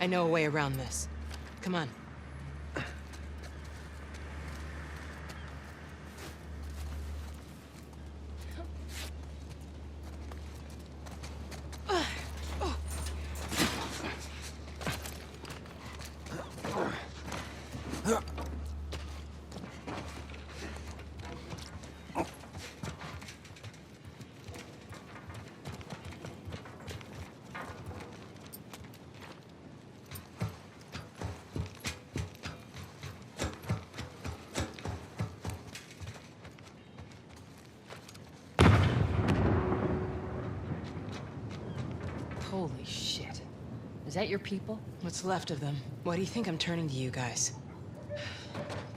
I know a way around this. Come on. Holy shit. Is that your people? What's left of them. Why do you think I'm turning to you guys?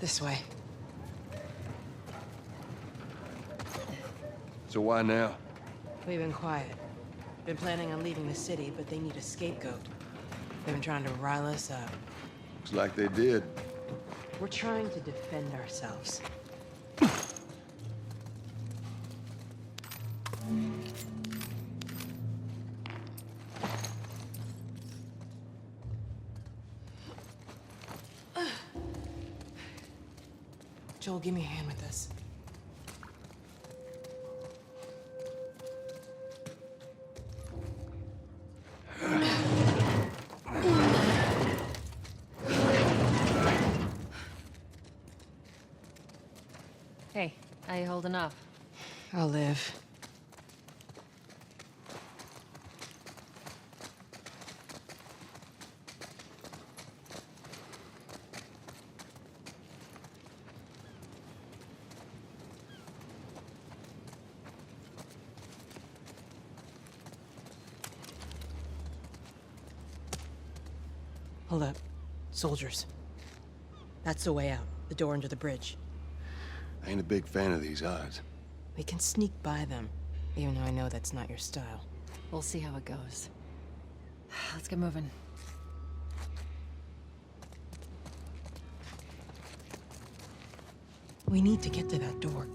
This way. So why now? We've been quiet. Been planning on leaving the city, but they need a scapegoat. They've been trying to rile us up. Looks like they did. We're trying to defend ourselves. Joel, give me a hand with this. Hey, how you holding up? I'll live. Hold up. Soldiers. That's the way out. The door under the bridge. I ain't a big fan of these odds. We can sneak by them, even though I know that's not your style. We'll see how it goes. Let's get moving. We need to get to that door.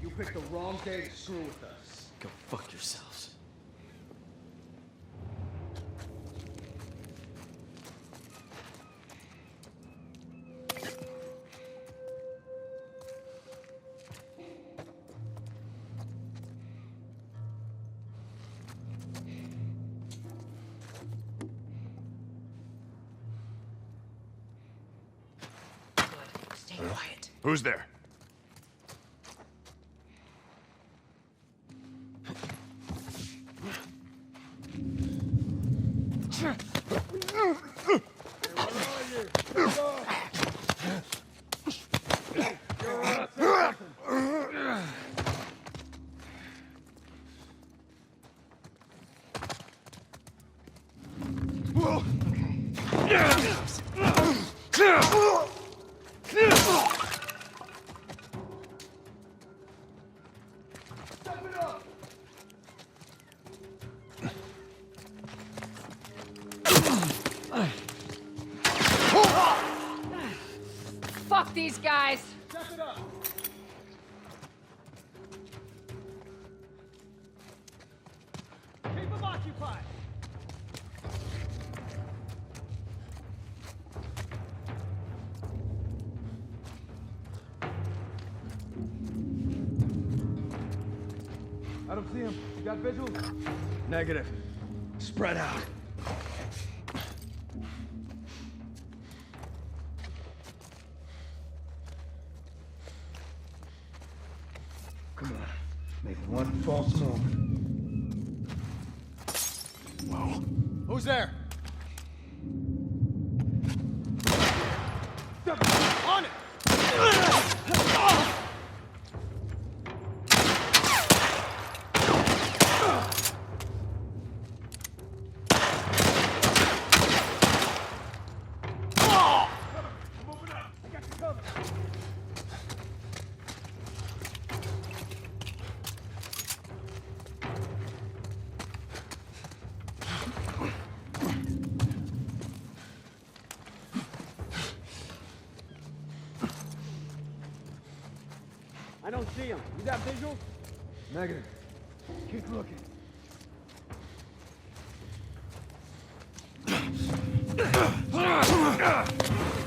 You picked the wrong day to screw with us. Go fuck yourselves. Stay quiet. Who's there? Fuck these guys! Step it up. Keep them occupied. I don't see him. You got visuals? Negative. Spread out. Come on. Make one false move. Whoa. Who's there? On it! I don't see him. You got visuals? Negative. Keep looking.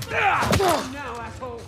Now, asshole!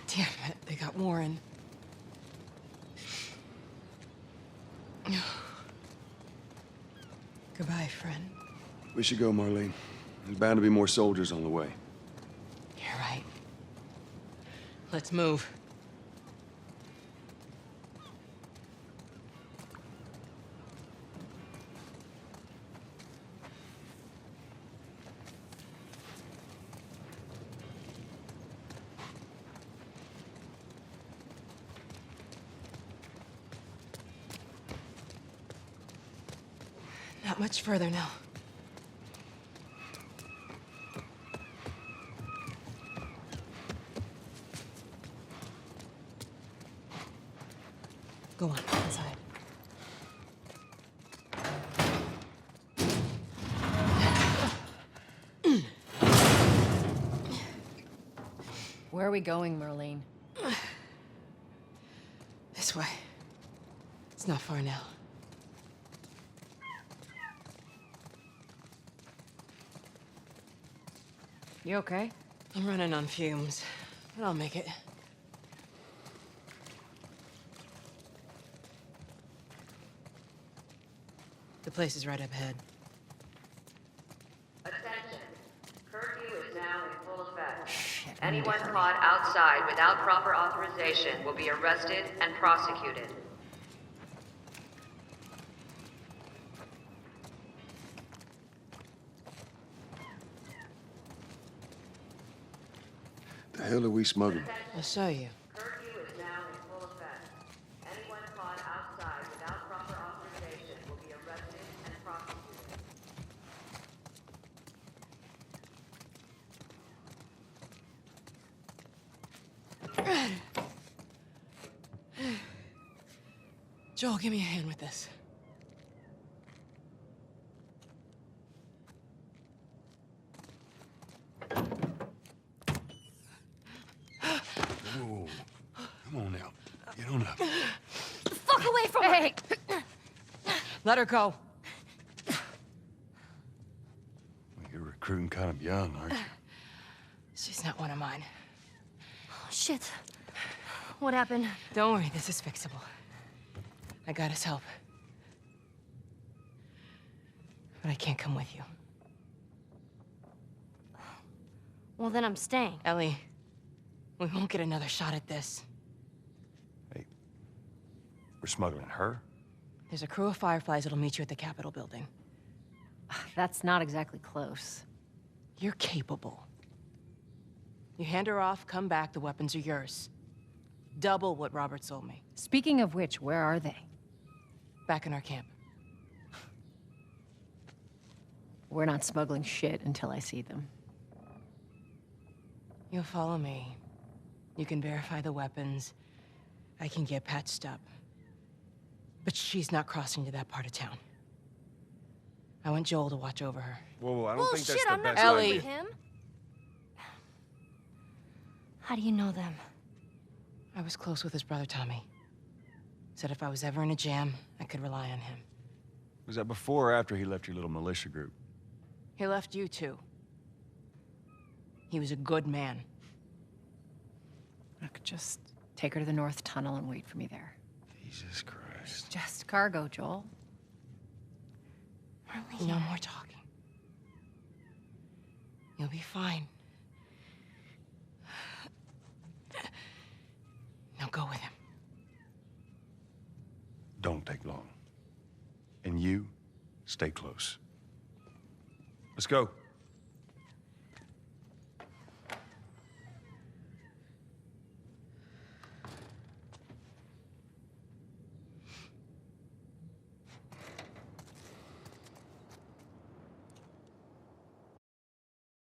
Damn it, they got Warren. Goodbye, friend. We should go, Marlene. There's bound to be more soldiers on the way. You're right. Let's move. Not much further now. Go on, inside. Where are we going, Marlene? This way. It's not far now. You okay? I'm running on fumes, but I'll make it. The place is right up ahead. Attention. Curfew is now in full effect. Anyone caught outside without proper authorization will be arrested and prosecuted. The hell are we smuggling? I'll show you. Curfew is now in full effect. Anyone caught outside without proper authorization will be arrested and prosecuted. Joel, give me a hand with this. Whoa. Come on now. Get on up. Fuck away from her! Hey! Let her go. Well, you're recruiting kind of young, aren't you? She's not one of mine. Shit. What happened? Don't worry, this is fixable. I got his help. But I can't come with you. Well, then I'm staying. Ellie, we won't get another shot at this. Hey, we're smuggling her? There's a crew of Fireflies that'll meet you at the Capitol building. That's not exactly close. You're capable. You hand her off, come back, the weapons are yours. Double what Robert sold me. Speaking of which, where are they? Back in our camp. We're not smuggling shit until I see them. You'll follow me. You can verify the weapons. I can get patched up. But she's not crossing to that part of town. I want Joel to watch over her. Whoa, I don't think that's Bullshit, the I'm not best Ellie. going idea. with him. How do you know them? I was close with his brother, Tommy. Said if I was ever in a jam, I could rely on him. Was that before or after he left your little militia group? He left you, too. He was a good man. I could just take her to the North Tunnel and wait for me there. Jesus Christ. Just cargo, Joel. No more talking. You'll be fine. Now go with him. Don't take long. And you, stay close. Let's go.